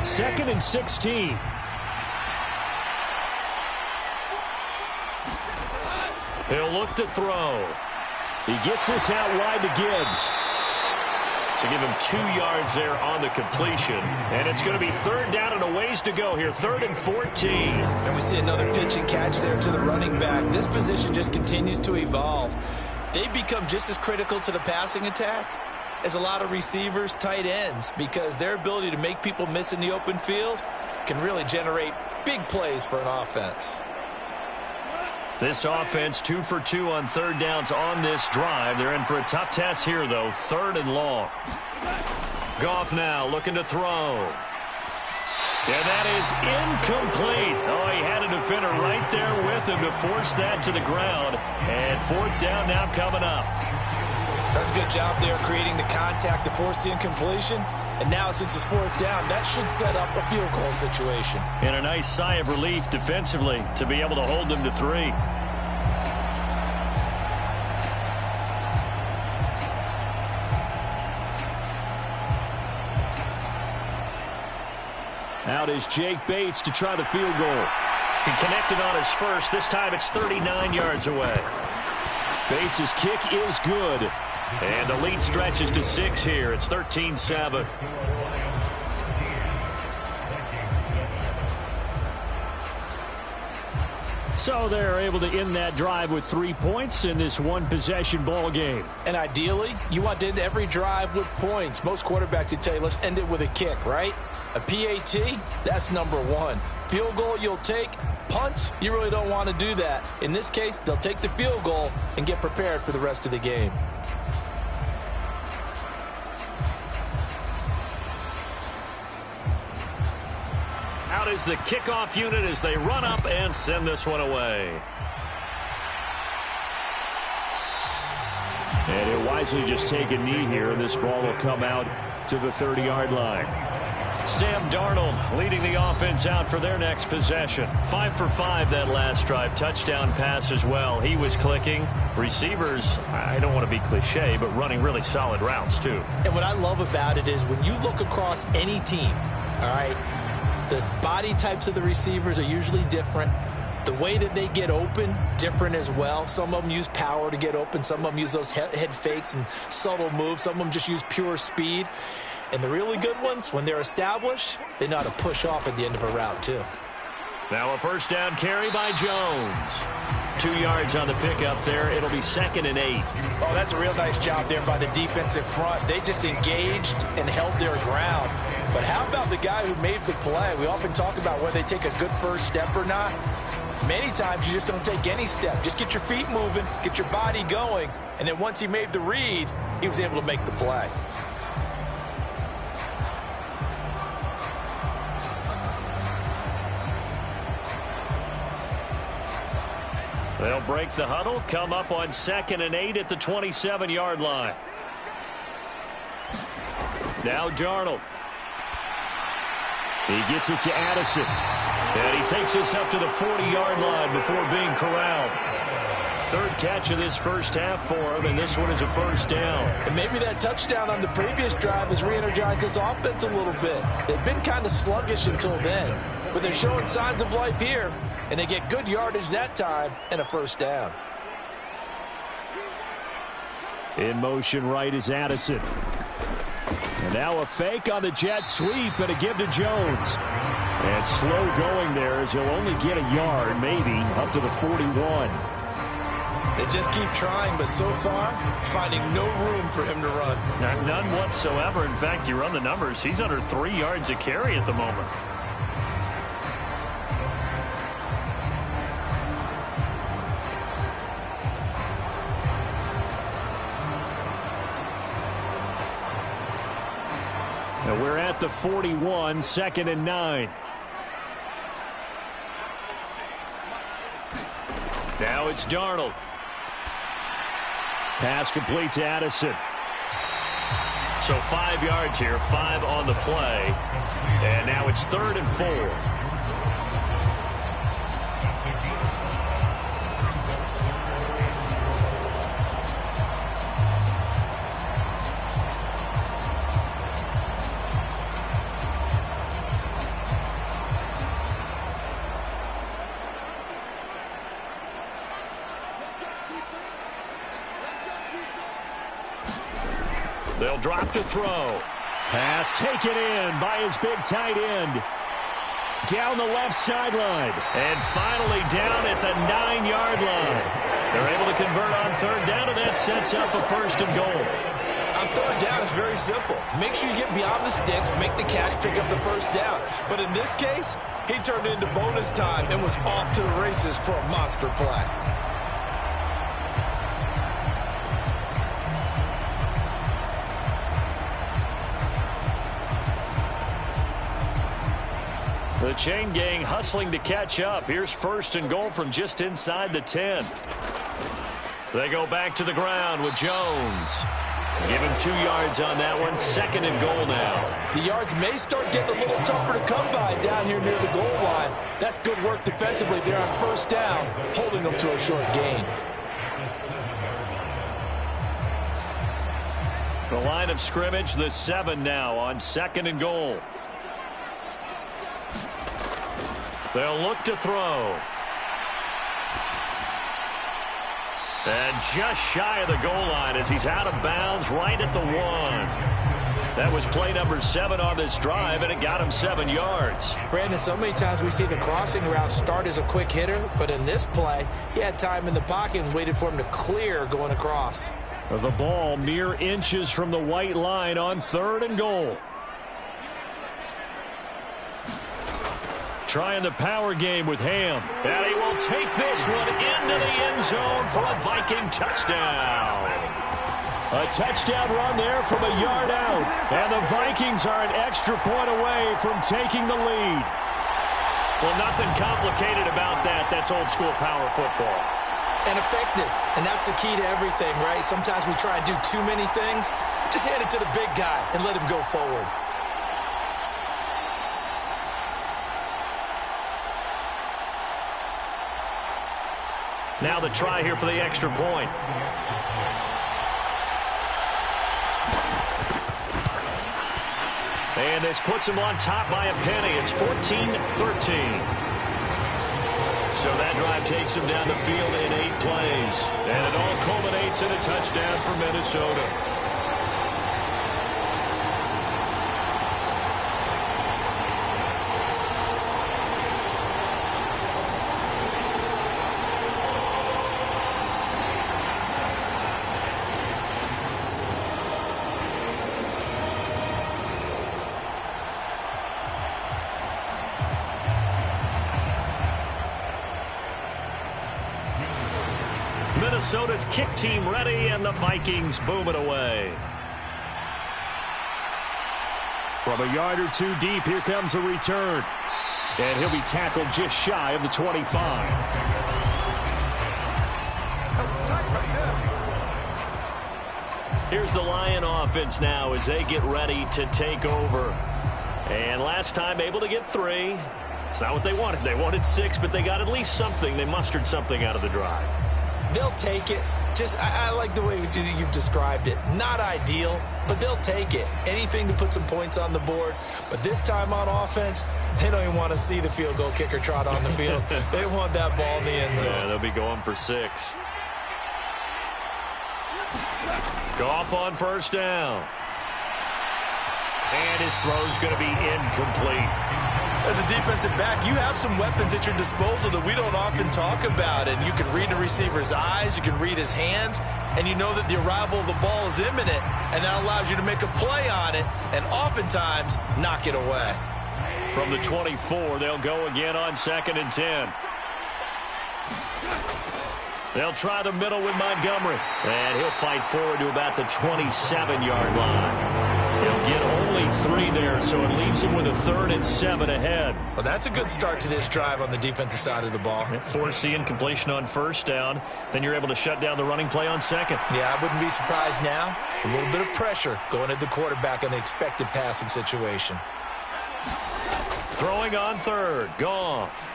Second and 16. He'll look to throw. He gets this out wide to Gibbs. So give him 2 yards there on the completion. And it's going to be 3rd down and a ways to go here. 3rd and 14. And we see another pitch and catch there to the running back. This position just continues to evolve. They become just as critical to the passing attack as a lot of receivers, tight ends, because their ability to make people miss in the open field can really generate big plays for an offense. This offense 2 for 2 on 3rd downs on this drive. They're in for a tough task here, though. 3rd and long. Goff now looking to throw. And that is incomplete. Oh, he had a defender right there with him to force that to the ground. And 4th down now coming up. That's a good job there creating the contact to force the incompletion. And now since it's 4th down, that should set up a field goal situation. And a nice sigh of relief defensively to be able to hold them to 3. Out is Jake Bates to try the field goal. He connected on his first. This time it's 39 yards away. Bates' kick is good. And the lead stretches to 6 here. It's 13-7. So they're able to end that drive with 3 points in this one-possession ball game. And ideally, you want to end every drive with points. Most quarterbacks would tell you, let's end it with a kick, right? A PAT, that's number 1. Field goal you'll take. Punts, you really don't want to do that. In this case, they'll take the field goal and get prepared for the rest of the game. Out is the kickoff unit as they run up and send this one away. And he'll wisely just take a knee here, and this ball will come out to the 30-yard line. Sam Darnold leading the offense out for their next possession. 5 for 5 that last drive. Touchdown pass as well. He was clicking. Receivers, I don't want to be cliche, but running really solid routes too. And what I love about it is when you look across any team, all right, the body types of the receivers are usually different. The way that they get open, different as well. Some of them use power to get open. Some of them use those head fakes and subtle moves. Some of them just use pure speed. And the really good ones, when they're established, they know how to push off at the end of a route, too. Now a first down carry by Jones. 2 yards on the pickup there. It'll be 2nd and 8. Oh, that's a real nice job there by the defensive front. They just engaged and held their ground. But how about the guy who made the play? We often talk about whether they take a good first step or not. Many times you just don't take any step. Just get your feet moving, get your body going, and then once he made the read, he was able to make the play. They'll break the huddle, come up on 2nd and 8 at the 27-yard line. Now Darnold. He gets it to Addison. And he takes this up to the 40-yard line before being corralled. 3rd catch of this first half for him, and this one is a first down. And maybe that touchdown on the previous drive has re-energized this offense a little bit. They've been kind of sluggish until then, but they're showing signs of life here, and they get good yardage that time and a first down. In motion right is Addison. And now a fake on the jet sweep and a give to Jones. And slow going there as he'll only get a yard, maybe, up to the 41. They just keep trying, but so far, finding no room for him to run. None whatsoever. In fact, you run the numbers, he's under 3 yards a carry at the moment. Now we're at the 41, 2nd and 9. Now it's Darnold. Pass complete to Addison. So 5 yards here, 5 on the play. And now it's 3rd and 4. They'll drop to throw. Pass taken in by his big tight end. Down the left sideline. And finally down at the 9-yard line. They're able to convert on 3rd down, and that sets up a 1st and goal. On 3rd down, it's very simple. Make sure you get beyond the sticks, make the catch, pick up the 1st down. But in this case, he turned it into bonus time and was off to the races for a monster play. The chain gang hustling to catch up. Here's 1st and goal from just inside the 10. They go back to the ground with Jones. Give him 2 yards on that one. 2nd and goal now. The yards may start getting a little tougher to come by down here near the goal line. That's good work defensively there on 1st down, holding them to a short gain. The line of scrimmage, the 7 now on 2nd and goal. They'll look to throw. And just shy of the goal line as he's out of bounds right at the 1. That was play number 7 on this drive, and it got him 7 yards. Brandon, so many times we see the crossing route start as a quick hitter, but in this play, he had time in the pocket and waited for him to clear going across. The ball mere inches from the white line on 3rd and goal. Trying the power game with Ham. And he will take this one into the end zone for a Viking touchdown. A touchdown run there from a yard out. And the Vikings are an extra point away from taking the lead. Well, nothing complicated about that. That's old-school power football. And effective. And that's the key to everything, right? Sometimes we try and do too many things. Just hand it to the big guy and let him go forward. Now the try here for the extra point. And this puts him on top by a penny. It's 14-13. So that drive takes him down the field in 8 plays. And it all culminates in a touchdown for Minnesota. Minnesota's kick team ready, and the Vikings boom it away. From a yard or two deep, here comes the return. And he'll be tackled just shy of the 25. Here's the Lion offense now as they get ready to take over. And last time able to get 3. It's not what they wanted. They wanted 6, but they got at least something. They mustered something out of the drive. They'll take it. I like the way you've described it. Not ideal, but they'll take it. Anything to put some points on the board. But this time on offense, they don't even want to see the field goal kicker trot on the field. They want that ball in the end zone. Yeah, they'll be going for 6. Goff on first down. And his throw's going to be incomplete. As a defensive back, you have some weapons at your disposal that we don't often talk about. And you can read the receiver's eyes, you can read his hands, and you know that the arrival of the ball is imminent, and that allows you to make a play on it and oftentimes knock it away. From the 24, they'll go again on 2nd and 10. They'll try the middle with Montgomery. And he'll fight forward to about the 27-yard line. He'll get only 3 there, so it leaves him with a 3rd and 7 ahead. Well, that's a good start to this drive on the defensive side of the ball. Force the incompletion on first down. Then you're able to shut down the running play on 2nd. Yeah, I wouldn't be surprised now. A little bit of pressure going at the quarterback in the expected passing situation. Throwing on 3rd. Goff.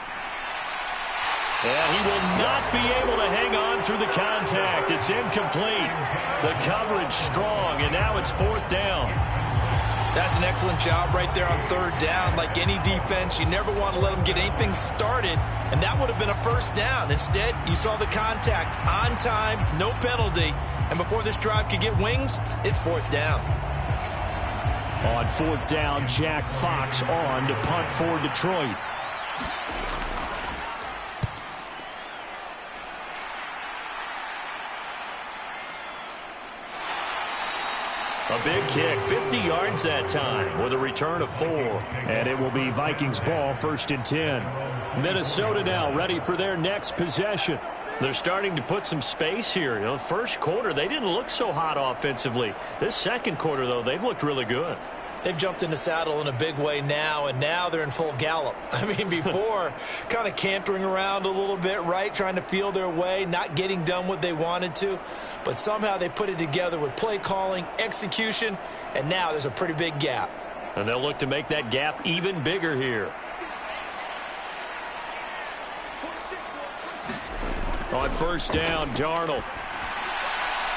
And he will not be able to hang on through the contact. It's incomplete. The coverage strong, and now it's 4th down. That's an excellent job right there on 3rd down. Like any defense, you never want to let them get anything started, and that would have been a 1st down. Instead, you saw the contact on time, no penalty, and before this drive could get wings, it's 4th down. On 4th down, Jack Fox on to punt for Detroit. A big kick, 50 yards that time with a return of 4. And it will be Vikings ball, 1st and 10. Minnesota now ready for their next possession. They're starting to put some space here. The first quarter, they didn't look so hot offensively. This second quarter, though, they've looked really good. They've jumped in the saddle in a big way now, and now they're in full gallop. I mean, before, kind of cantering around a little bit, right, trying to feel their way, not getting done what they wanted to. But somehow they put it together with play calling, execution, and now there's a pretty big gap. And they'll look to make that gap even bigger here. On first down, Darnold.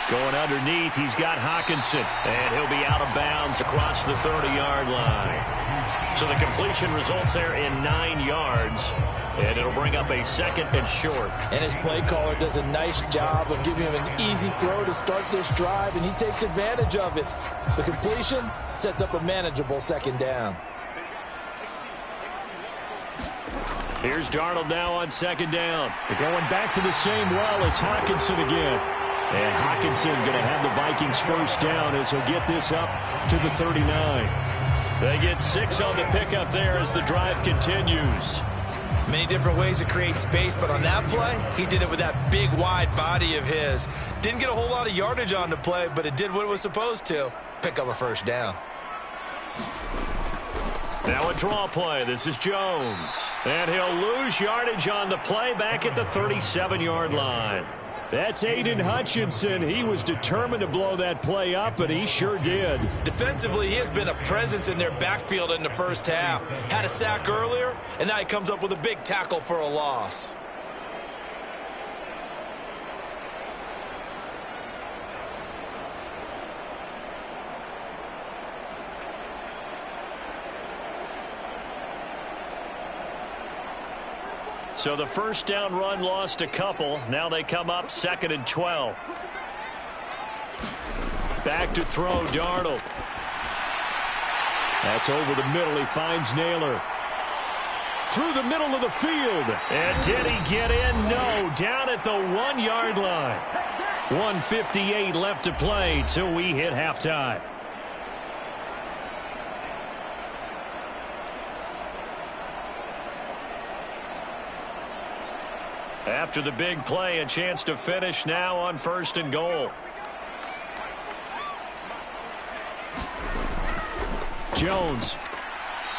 Going underneath, he's got Hockenson, and he'll be out of bounds across the 30-yard line. So the completion results there in 9 yards, and it'll bring up a 2nd and short. And his play caller does a nice job of giving him an easy throw to start this drive, and he takes advantage of it. The completion sets up a manageable 2nd down. Here's Darnold now on 2nd down. They're going back to the same well. It's Hockenson again. And Hockenson going to have the Vikings 1st down as he'll get this up to the 39. They get 6 on the pickup there as the drive continues. Many different ways to create space, but on that play, he did it with that big, wide body of his. Didn't get a whole lot of yardage on the play, but it did what it was supposed to. Pick up a 1st down. Now a draw play. This is Jones. And he'll lose yardage on the play back at the 37-yard line. That's Aiden Hutchinson. He was determined to blow that play up, and he sure did. Defensively, he has been a presence in their backfield in the first half. Had a sack earlier, and now he comes up with a big tackle for a loss. So the first down run lost a couple. Now they come up 2nd and 12. Back to throw, Darnold. That's over the middle. He finds Naylor. Through the middle of the field. And did he get in? No. Down at the 1-yard line. 1:58 left to play till we hit halftime. After the big play, a chance to finish now on 1st and goal. Jones.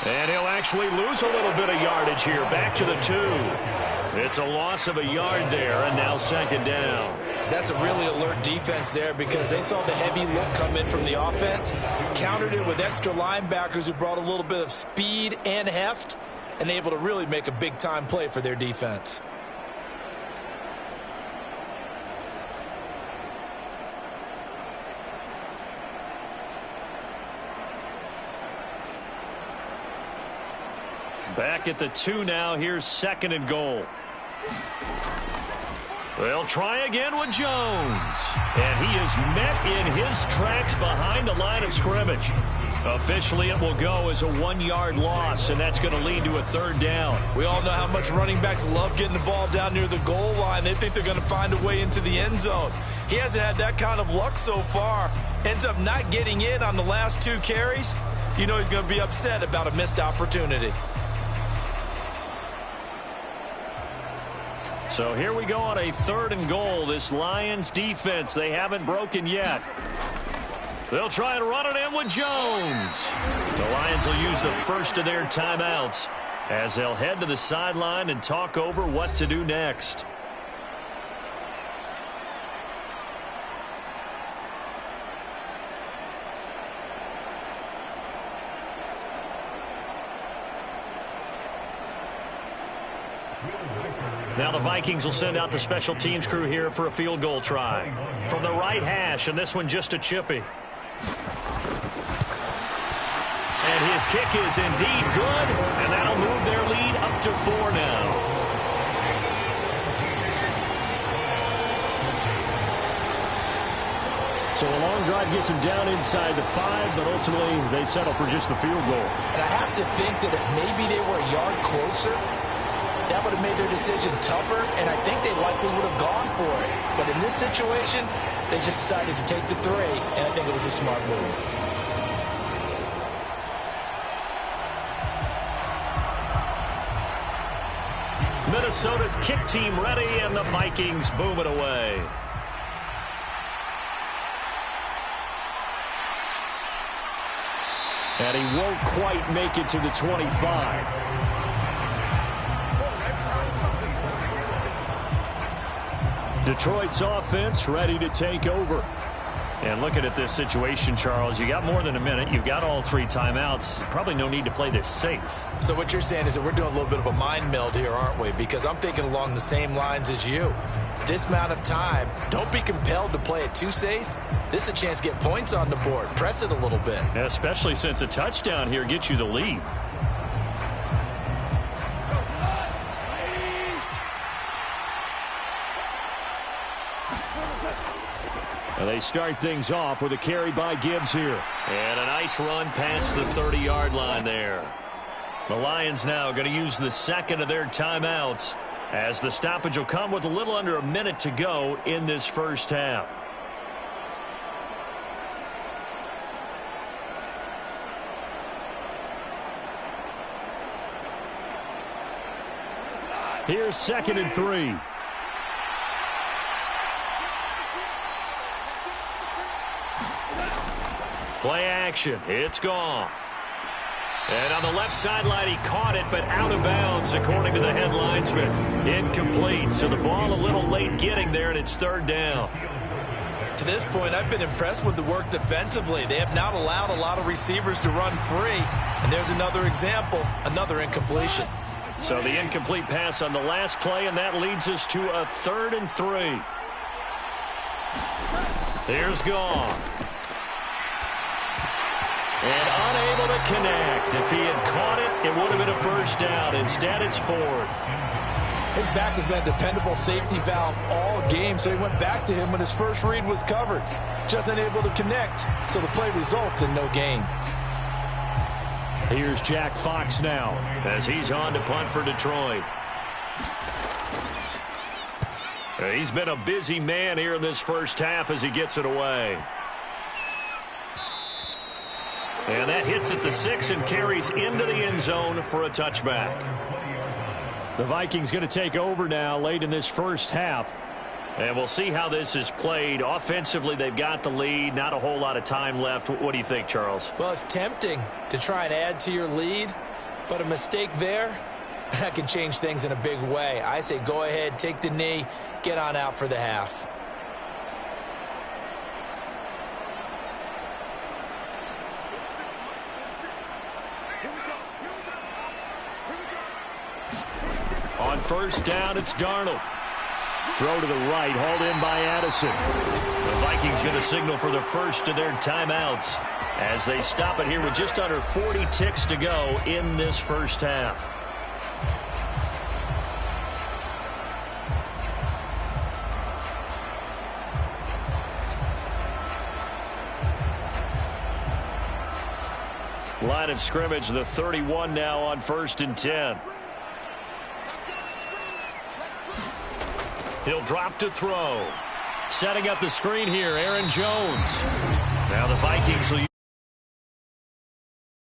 And he'll actually lose a little bit of yardage here. Back to the 2. It's a loss of a yard there, and now 2nd down. That's a really alert defense there because they saw the heavy look come in from the offense, countered it with extra linebackers who brought a little bit of speed and heft, and able to really make a big-time play for their defense. Back at the 2 now. Here's 2nd and goal. They'll try again with Jones. And he is met in his tracks behind the line of scrimmage. Officially, it will go as a 1-yard loss, and that's going to lead to a 3rd down. We all know how much running backs love getting the ball down near the goal line. They think they're going to find a way into the end zone. He hasn't had that kind of luck so far. Ends up not getting in on the last 2 carries. You know he's going to be upset about a missed opportunity. So here we go on a 3rd and goal. This Lions defense, they haven't broken yet. They'll try and run it in with Jones. The Lions will use the first of their timeouts as they'll head to the sideline and talk over what to do next. Now the Vikings will send out the special teams crew here for a field goal try. From the right hash, and this one just a chippy. And his kick is indeed good, and that'll move their lead up to 4 now. So a long drive gets them down inside the 5, but ultimately they settle for just the field goal. And I have to think that if maybe they were a yard closer, that would have made their decision tougher, and I think they likely would have gone for it. But in this situation, they just decided to take the 3, and I think it was a smart move. Minnesota's kick team ready, and the Vikings boom it away. And he won't quite make it to the 25. Detroit's offense ready to take over. And looking at this situation, Charles, you got more than a minute. You've got all 3 timeouts. Probably no need to play this safe. So what you're saying is that we're doing a little bit of a mind meld here, aren't we? Because I'm thinking along the same lines as you. This amount of time, don't be compelled to play it too safe. This is a chance to get points on the board. Press it a little bit. Especially since a touchdown here gets you the lead. And they start things off with a carry by Gibbs here. And a nice run past the 30-yard line there. The Lions now going to use the 2nd of their timeouts as the stoppage will come with a little under a minute to go in this first half. Here's 2nd and 3. Play action. It's Goff. And on the left sideline, he caught it, but out of bounds, according to the head linesman. Incomplete, so the ball a little late getting there, and it's third down. To this point, I've been impressed with the work defensively. They have not allowed a lot of receivers to run free. And there's another example, another incompletion. So the incomplete pass on the last play, and that leads us to a 3rd and 3. Here's Goff. And unable to connect. If he had caught it, it would have been a first down. Instead, it's 4th. His back has been a dependable safety valve all game, so he went back to him when his first read was covered. Just unable to connect, so the play results in no gain. Here's Jack Fox now as he's on to punt for Detroit. He's been a busy man here in this first half as he gets it away. And that hits at the 6 and carries into the end zone for a touchback. The Vikings going to take over now late in this first half. And we'll see how this is played. Offensively, they've got the lead. Not a whole lot of time left. What do you think, Charles? Well, it's tempting to try and add to your lead, but a mistake there, that can change things in a big way. I say go ahead, take the knee, get on out for the half. On first down, it's Darnold. Throw to the right, hauled in by Addison. The Vikings going to signal for the first of their timeouts as they stop it here with just under 40 ticks to go in this first half. Line of scrimmage, the 31 now on 1st and 10. He'll drop to throw. Setting up the screen here, Aaron Jones. Now the Vikings will